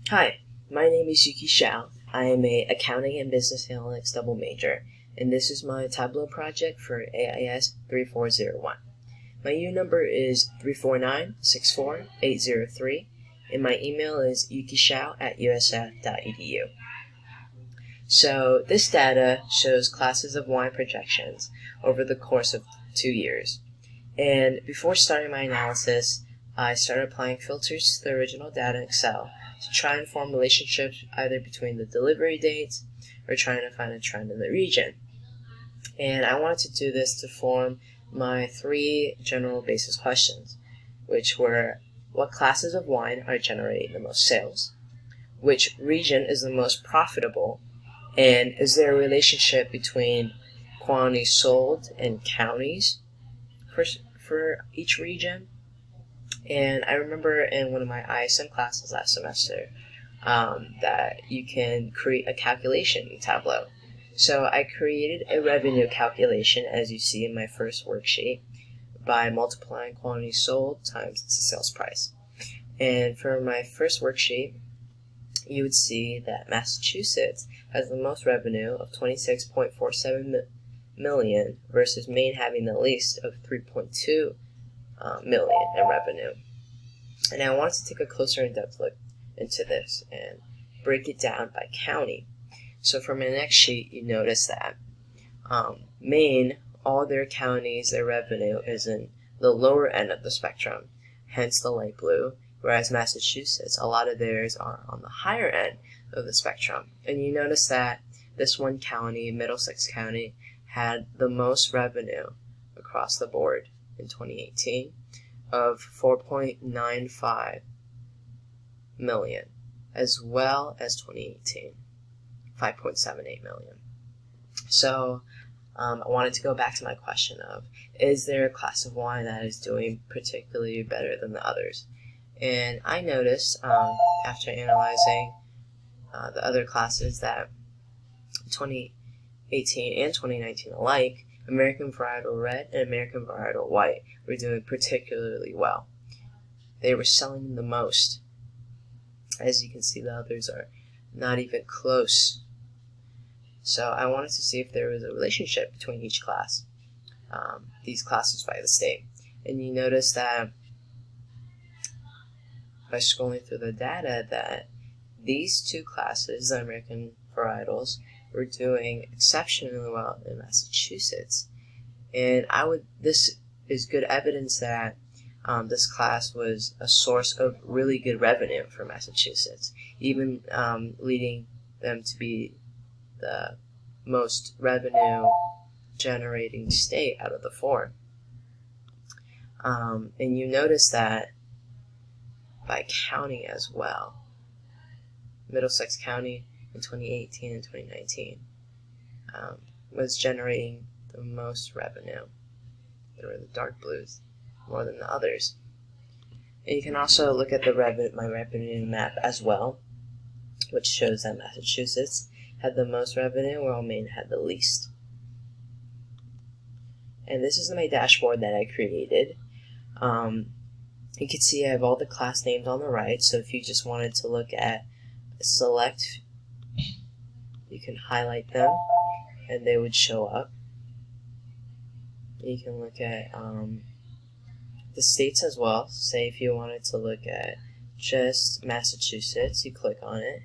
Hi, my name is Yuki Xiao. I am a accounting and business analytics double major, and this is my Tableau project for AIS 3401. My U number is 349-64803, and my email is yukixiao@usf.edu. So this data shows classes of wine projections over the course of 2 years. And before starting my analysis, I started applying filters to the original data in Excel to try and form relationships either between the delivery dates or trying to find a trend in the region. And I wanted to do this to form my 3 general basis questions, which were: what classes of wine are generating the most sales? Which region is the most profitable? And is there a relationship between quantity sold and counties for each region? And I remember in one of my ISM classes last semester that you can create a calculation in Tableau. So I created a revenue calculation, as you see in my first worksheet, by multiplying quantity sold times the sales price. And for my first worksheet, you would see that Massachusetts has the most revenue of $26.47 million versus Maine having the least of $3.2 million in revenue. And I wanted to take a closer in-depth look into this and break it down by county. So for my next sheet, you notice that Maine, all their counties, their revenue is in the lower end of the spectrum, hence the light blue, whereas Massachusetts, a lot of theirs are on the higher end of the spectrum. And you notice that this one county, Middlesex County, had the most revenue across the board in 2018 of $4.95 million, as well as 2018, $5.78 million. So I wanted to go back to my question of, is there a class of wine that is doing particularly better than the others? And I noticed after analyzing the other classes that 2018 and 2019 alike, American Varietal Red and American Varietal White were doing particularly well. They were selling the most. As you can see, the others are not even close. So I wanted to see if there was a relationship between each class, these classes by the state. And you notice that by scrolling through the data that these 2 classes, the American varietals, were doing exceptionally well in Massachusetts. And this is good evidence that this class was a source of really good revenue for Massachusetts, even leading them to be the most revenue generating state out of the 4. And you notice that by county as well. Middlesex County in 2018 and 2019 was generating the most revenue. They were the dark blues more than the others. And you can also look at my revenue map as well, which shows that Massachusetts had the most revenue while Maine had the least. And this is my dashboard that I created. You can see I have all the class names on the right, so if you just wanted to look at select, you can highlight them and they would show up. You can look at the states as well. Say if you wanted to look at just Massachusetts, you click on it.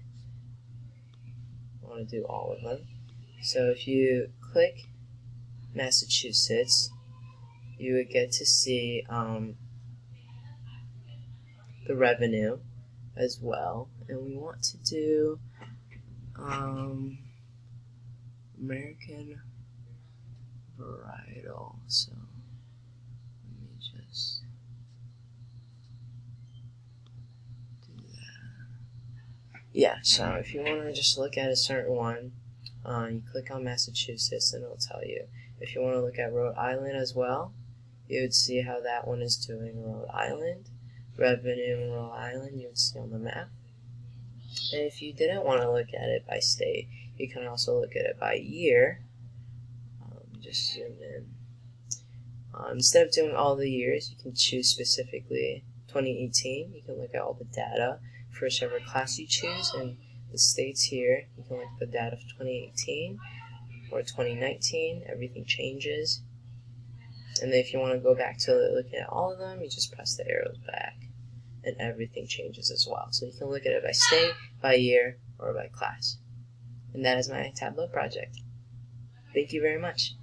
I want to do all of them. So if you click Massachusetts, you would get to see the revenue as well. And we want to do American Varietal. So let me just do that. Yeah, so if you want to just look at a certain one, you click on Massachusetts and it'll tell you. If you want to look at Rhode Island as well, you would see how that one is doing. Rhode Island, revenue in Rhode Island, you would see on the map. And if you didn't want to look at it by state, you can also look at it by year. Just zoom in. Instead of doing all the years, you can choose specifically 2018. You can look at all the data for whichever class you choose, and the states here, you can look at the data for 2018 or 2019, everything changes. And then if you want to go back to looking at all of them, you just press the arrows back, and everything changes as well. So you can look at it by state, by year, or by class. And that is my Tableau project. Thank you very much.